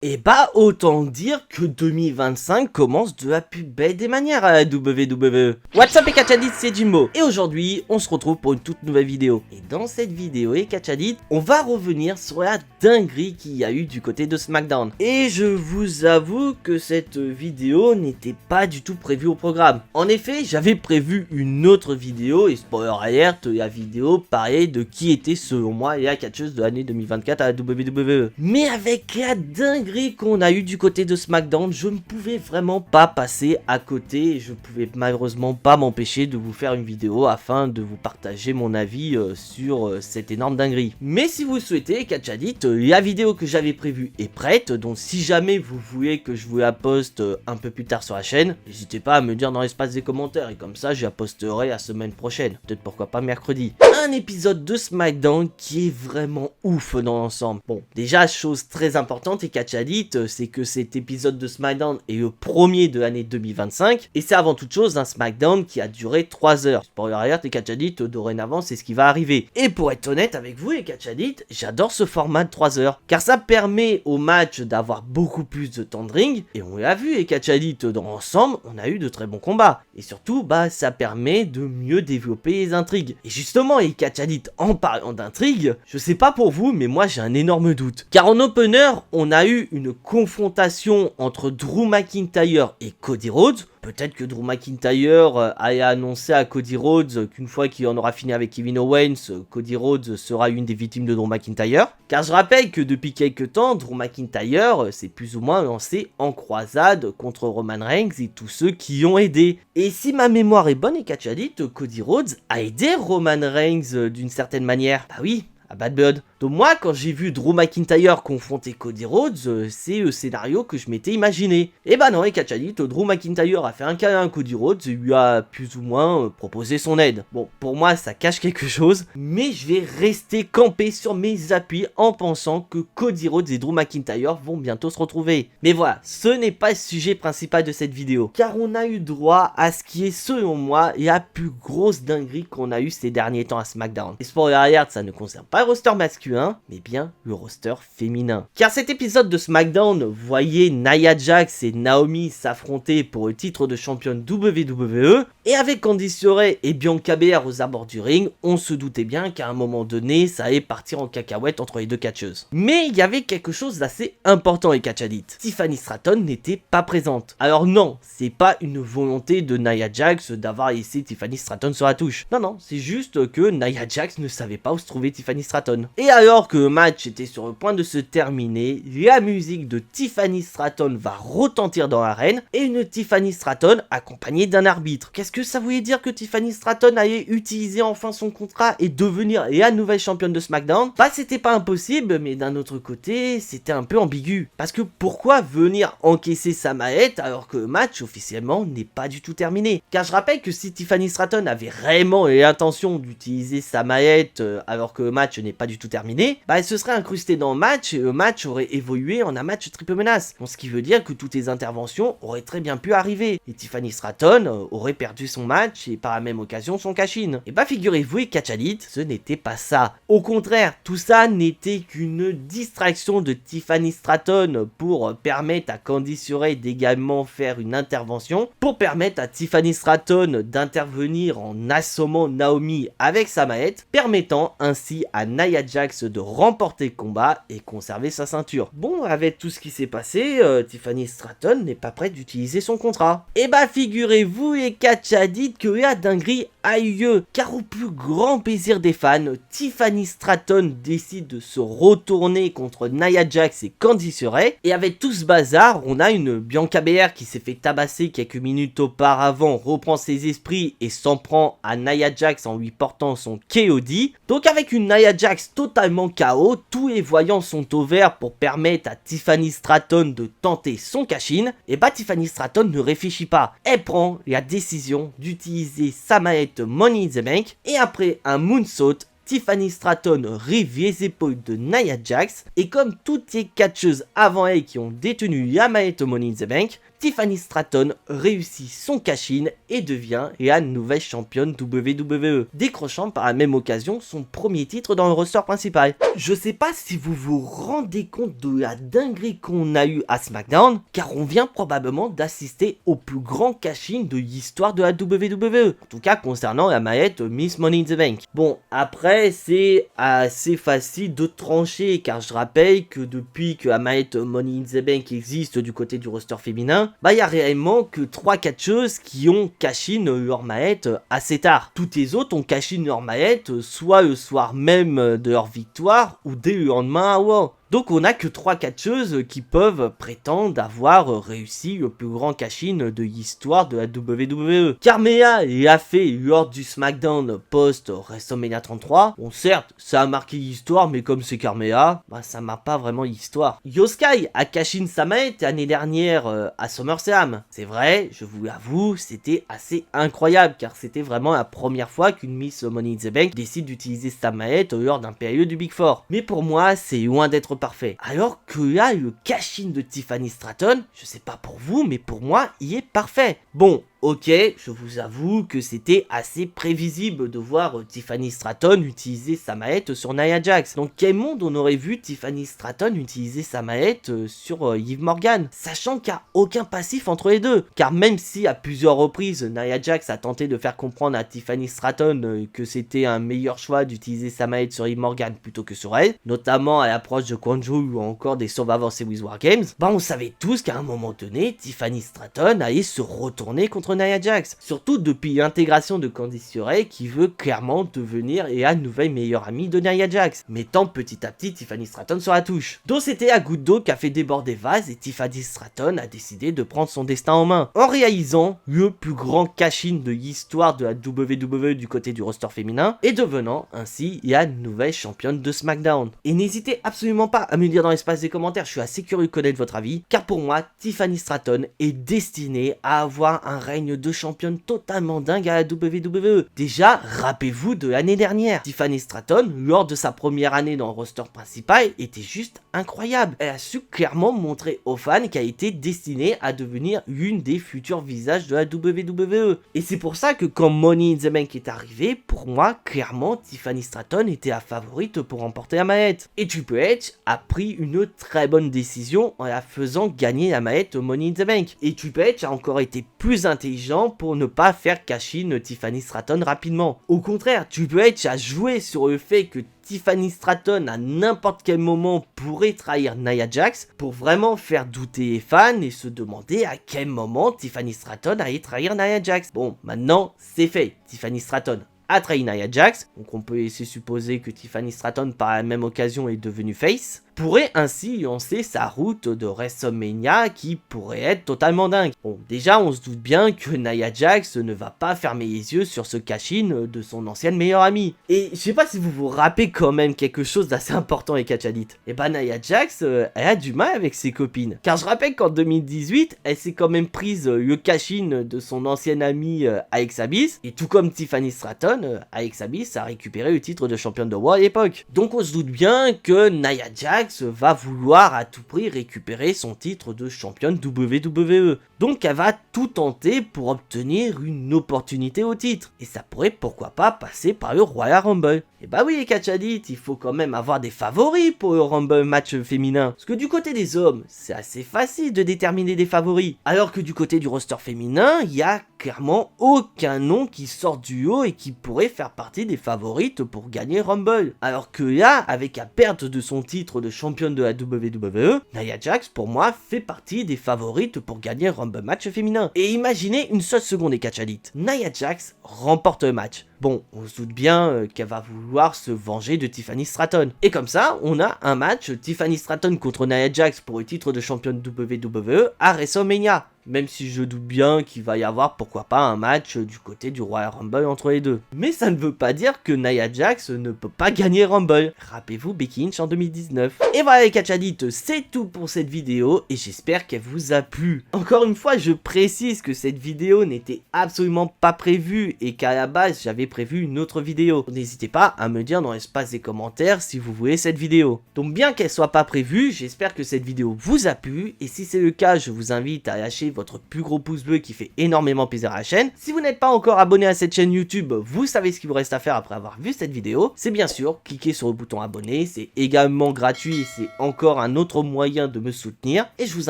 Et bah autant dire que 2025 commence de la plus belle des manières à la WWE. What's up les Catchadits, c'est Jimbo. Et aujourd'hui on se retrouve pour une toute nouvelle vidéo. Et dans cette vidéo les Catchadits, on va revenir sur la dinguerie qu'il y a eu du côté de SmackDown. Et je vous avoue que cette vidéo n'était pas du tout prévue au programme. En effet j'avais prévu une autre vidéo, et spoiler alert, la vidéo parlait de qui était selon moi la catcheuse de l'année 2024 à la WWE. Mais avec la dinguerie qu'on a eu du côté de SmackDown, je ne pouvais vraiment pas passer à côté et je pouvais malheureusement pas m'empêcher de vous faire une vidéo afin de vous partager mon avis sur cette énorme dinguerie. Mais si vous le souhaitez, Catchadit, la vidéo que j'avais prévue est prête, donc si jamais vous voulez que je vous la poste un peu plus tard sur la chaîne, n'hésitez pas à me dire dans l'espace des commentaires et comme ça je la posterai la semaine prochaine, peut-être pourquoi pas mercredi. Un épisode de SmackDown qui est vraiment ouf dans l'ensemble. Bon, déjà chose très importante et Catchadit, c'est que cet épisode de SmackDown est le premier de l'année 2025 et c'est avant toute chose un SmackDown qui a duré 3 heures. Spoiler alert les Catchadit, dorénavant c'est ce qui va arriver. Et pour être honnête avec vous les Catchadit, j'adore ce format de 3 heures car ça permet au match d'avoir beaucoup plus de temps de ring et on l'a vu les Catchadit, dans l'ensemble on a eu de très bons combats et surtout ça permet de mieux développer les intrigues. Et justement les Catchadit, en parlant d'intrigues, je sais pas pour vous mais moi j'ai un énorme doute car en opener on a eu une confrontation entre Drew McIntyre et Cody Rhodes. Peut-être que Drew McIntyre a annoncé à Cody Rhodes qu'une fois qu'il en aura fini avec Kevin Owens, Cody Rhodes sera une des victimes de Drew McIntyre. Car je rappelle que depuis quelques temps, Drew McIntyre s'est plus ou moins lancé en croisade contre Roman Reigns et tous ceux qui y ont aidé. Et si ma mémoire est bonne et Catchadit, Cody Rhodes a aidé Roman Reigns d'une certaine manière. Bah oui, à Bad Blood. Donc moi, quand j'ai vu Drew McIntyre confronter Cody Rhodes, c'est le scénario que je m'étais imaginé. Et bah non, et Catchadit, Drew McIntyre a fait un câlin à Cody Rhodes et lui a plus ou moins proposé son aide. Bon, pour moi, ça cache quelque chose, mais je vais rester campé sur mes appuis en pensant que Cody Rhodes et Drew McIntyre vont bientôt se retrouver. Mais voilà, ce n'est pas le sujet principal de cette vidéo, car on a eu droit à ce qui est, selon moi, la plus grosse dinguerie qu'on a eu ces derniers temps à SmackDown. Et spoiler alert, ça ne concerne pas le roster masculin, mais bien le roster féminin. Car cet épisode de SmackDown voyait Nia Jax et Naomi s'affronter pour le titre de championne WWE, et avec Candice LeRae et Bianca Belair aux abords du ring, on se doutait bien qu'à un moment donné, ça allait partir en cacahuète entre les deux catcheuses. Mais il y avait quelque chose d'assez important les Catchadit. Tiffany Stratton n'était pas présente. Alors non, c'est pas une volonté de Nia Jax d'avoir laissé Tiffany Stratton sur la touche. Non, c'est juste que Nia Jax ne savait pas où se trouvait Tiffany Stratton. Et alors que le match était sur le point de se terminer, la musique de Tiffany Stratton va retentir dans l'arène et une Tiffany Stratton accompagnée d'un arbitre. Qu'est-ce que ça voulait dire que Tiffany Stratton allait utiliser enfin son contrat et devenir la nouvelle championne de SmackDown? Bah c'était pas impossible, mais d'un autre côté c'était un peu ambigu. Parce que pourquoi venir encaisser sa maillette alors que le match officiellement n'est pas du tout terminé? Car je rappelle que si Tiffany Stratton avait réellement l'intention d'utiliser sa maillette alors que le match n'est pas du tout terminé, bah elle se serait incrustée dans le match et le match aurait évolué en un match triple menace. Donc ce qui veut dire que toutes les interventions auraient très bien pu arriver. Et Tiffany Stratton aurait perdu son match et par la même occasion son cash-in. Et bah figurez-vous les Catchadit, ce n'était pas ça. Au contraire, tout ça n'était qu'une distraction de Tiffany Stratton pour permettre à Candice LeRae d'également faire une intervention, pour permettre à Tiffany Stratton d'intervenir en assommant Naomi avec sa maillette, permettant ainsi à Nia Jax de remporter le combat et conserver sa ceinture. Bon, avec tout ce qui s'est passé, Tiffany Stratton n'est pas prête d'utiliser son contrat. Et bah figurez-vous les Catchadit que la dinguerie a eu lieu, car au plus grand plaisir des fans, Tiffany Stratton décide de se retourner contre Nia Jax et Candice LeRae, et avec tout ce bazar, on a une Bianca Belair qui s'est fait tabasser quelques minutes auparavant, reprend ses esprits et s'en prend à Nia Jax en lui portant son KOD. Donc avec une Nia Jax totalement KO, tous les voyants sont au vert pour permettre à Tiffany Stratton de tenter son cash-in, et bah Tiffany Stratton ne réfléchit pas, elle prend la décision d'utiliser sa maillette Money in the Bank, et après un moonsault, Tiffany Stratton rive les épaules de Nia Jax, et comme toutes les catcheuses avant elle qui ont détenu la maillette Money in the Bank, Tiffany Stratton réussit son cash-in et devient la nouvelle championne WWE, décrochant par la même occasion son premier titre dans le roster principal. Je sais pas si vous vous rendez compte de la dinguerie qu'on a eu à SmackDown, car on vient probablement d'assister au plus grand cash-in de l'histoire de la WWE, en tout cas concernant la mallette Miss Money in the Bank. Bon, après c'est assez facile de trancher, car je rappelle que depuis que la mallette Money in the Bank existe du côté du roster féminin, bah y a réellement que 3 catcheuses qui ont cash-in leur mallette assez tard. Toutes les autres ont cash-in leur mallette soit le soir même de leur victoire ou dès le lendemain à Raw. Donc on a que 3 catcheuses qui peuvent prétendre avoir réussi le plus grand cash-in de l'histoire de la WWE. Carmella l'a fait lors du SmackDown post WrestleMania 33. Bon certes, ça a marqué l'histoire, mais comme c'est Carmella, bah ça marque pas vraiment l'histoire. Io Sky a cash-in sa mallette l'année dernière à SummerSlam. C'est vrai, je vous l'avoue, c'était assez incroyable, car c'était vraiment la première fois qu'une Miss Money in the Bank décide d'utiliser sa mallette lors d'un période du Big Four. Mais pour moi, c'est loin d'être parfait. Alors que là, le cash-in de Tiffany Stratton, je sais pas pour vous, mais pour moi, il est parfait. Bon, ok, je vous avoue que c'était assez prévisible de voir Tiffany Stratton utiliser sa mallette sur Nia Jax. Dans quel monde on aurait vu Tiffany Stratton utiliser sa mallette sur Liv Morgan, sachant qu'il n'y a aucun passif entre les deux. Car même si à plusieurs reprises Nia Jax a tenté de faire comprendre à Tiffany Stratton que c'était un meilleur choix d'utiliser sa mallette sur Liv Morgan plutôt que sur elle, notamment à l'approche de Kwanjo ou encore des Survivor Series War Games, bah on savait tous qu'à un moment donné, Tiffany Stratton allait se retourner contre Nia Jax, surtout depuis l'intégration de Candice LeRae qui veut clairement devenir la nouvelle meilleure amie de Nia Jax, mettant petit à petit Tiffany Stratton sur la touche. Donc c'était la goutte d'eau qui a fait déborder le vase et Tiffany Stratton a décidé de prendre son destin en main, en réalisant le plus grand cash-in de l'histoire de la WWE du côté du roster féminin, et devenant ainsi la nouvelle championne de SmackDown. Et n'hésitez absolument pas à me dire dans l'espace des commentaires, je suis assez curieux de connaître votre avis, car pour moi, Tiffany Stratton est destinée à avoir un règne de championne totalement dingue à la WWE. Déjà, rappelez-vous de l'année dernière, Tiffany Stratton, lors de sa première année dans le roster principal, était juste incroyable. Elle a su clairement montrer aux fans qu'elle était destinée à devenir l'une des futurs visages de la WWE. Et c'est pour ça que quand Money in the Bank est arrivé, pour moi, clairement, Tiffany Stratton était la favorite pour remporter la mallette. Et Triple H a pris une très bonne décision en la faisant gagner la mallette Money in the Bank. Et Triple H a encore été plus intelligent pour ne pas faire cash-in Tiffany Stratton rapidement. Au contraire, Triple H a joué sur le fait que Tiffany Stratton à n'importe quel moment pourrait trahir Nia Jax pour vraiment faire douter les fans et se demander à quel moment Tiffany Stratton allait trahir Nia Jax. Bon, maintenant c'est fait, Tiffany Stratton a trahi Nia Jax, donc on peut laisser supposer que Tiffany Stratton par la même occasion est devenue face, pourrait ainsi lancer sa route de WrestleMania qui pourrait être totalement dingue. Bon, déjà on se doute bien que Nia Jax ne va pas fermer les yeux sur ce cash-in de son ancienne meilleure amie. Et je sais pas si vous vous rappelez quand même quelque chose d'assez important et Catchadit. Et bah Nia Jax, elle a du mal avec ses copines. Car je rappelle qu'en 2018, elle s'est quand même prise le cash-in de son ancienne amie Alexa Bliss, et tout comme Tiffany Stratton, Alexa Bliss a récupéré le titre de championne de Raw à l'époque. Donc on se doute bien que Nia Jax va vouloir à tout prix récupérer son titre de championne WWE. Donc elle va tout tenter pour obtenir une opportunité au titre. Et ça pourrait pourquoi pas passer par le Royal Rumble. Et bah oui les Catchadit, il faut quand même avoir des favoris pour le Rumble match féminin. Parce que du côté des hommes, c'est assez facile de déterminer des favoris. Alors que du côté du roster féminin, il y a clairement aucun nom qui sort du haut et qui pourrait faire partie des favorites pour gagner Rumble. Alors que là, avec la perte de son titre de championne de la WWE, Nia Jax pour moi fait partie des favorites pour gagner Rumble match féminin. Et imaginez une seule seconde les Catchadit, Nia Jax remporte le match. Bon, on se doute bien qu'elle va vouloir se venger de Tiffany Stratton. Et comme ça, on a un match Tiffany Stratton contre Nia Jax pour le titre de championne WWE à WrestleMania. Même si je doute bien qu'il va y avoir pourquoi pas un match du côté du Royal Rumble entre les deux. Mais ça ne veut pas dire que Nia Jax ne peut pas gagner Rumble. Rappelez-vous Becky Lynch en 2019. Et voilà les Catchadit, c'est tout pour cette vidéo et j'espère qu'elle vous a plu. Encore une fois, je précise que cette vidéo n'était absolument pas prévue et qu'à la base j'avais prévu une autre vidéo. N'hésitez pas à me dire dans l'espace des commentaires si vous voulez cette vidéo. Donc bien qu'elle soit pas prévue, j'espère que cette vidéo vous a plu et si c'est le cas, je vous invite à lâcher votre plus gros pouce bleu qui fait énormément plaisir à la chaîne. Si vous n'êtes pas encore abonné à cette chaîne YouTube, vous savez ce qu'il vous reste à faire après avoir vu cette vidéo. C'est bien sûr cliquer sur le bouton abonner, c'est également gratuit et c'est encore un autre moyen de me soutenir. Et je vous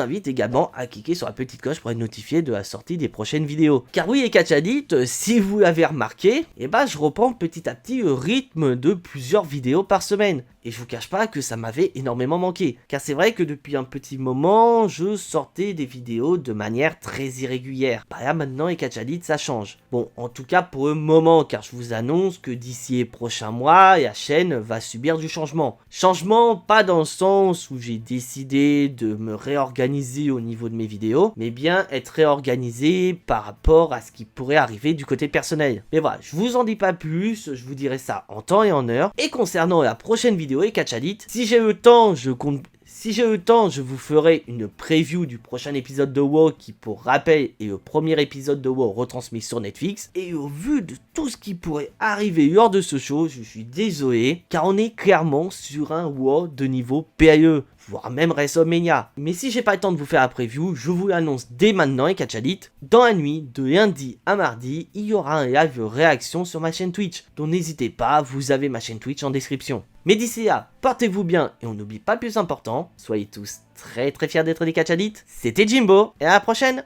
invite également à cliquer sur la petite cloche pour être notifié de la sortie des prochaines vidéos. Car oui, et Catchadit, si vous l'avez remarqué, je reprends petit à petit le rythme de plusieurs vidéos par semaine. Et je vous cache pas que ça m'avait énormément manqué. Car c'est vrai que depuis un petit moment, je sortais des vidéos de manière très irrégulière. Bah là maintenant, et Catchadit, ça change. Bon, en tout cas pour le moment, car je vous annonce que d'ici les prochains mois, la chaîne va subir du changement. Changement pas dans le sens où j'ai décidé de me réorganiser au niveau de mes vidéos, mais bien être réorganisé par rapport à ce qui pourrait arriver du côté personnel. Mais voilà, je vous en dis pas plus, je vous dirai ça en temps et en heure. Et concernant la prochaine vidéo et Catchadit, si j'ai le temps, je vous ferai une preview du prochain épisode de WoW qui, pour rappel, est le premier épisode de WoW retransmis sur Netflix. Et au vu de tout ce qui pourrait arriver lors de ce show, je suis désolé, car on est clairement sur un WoW de niveau PAE, voire même WrestleMania. Mais si j'ai pas le temps de vous faire la preview, je vous l'annonce dès maintenant et Catchadit. Dans la nuit, de lundi à mardi, il y aura un live réaction sur ma chaîne Twitch. Donc n'hésitez pas, vous avez ma chaîne Twitch en description. Mais d'ici là, portez-vous bien et on n'oublie pas le plus important, soyez tous très fiers d'être des Catchadit. C'était Jimbo et à la prochaine.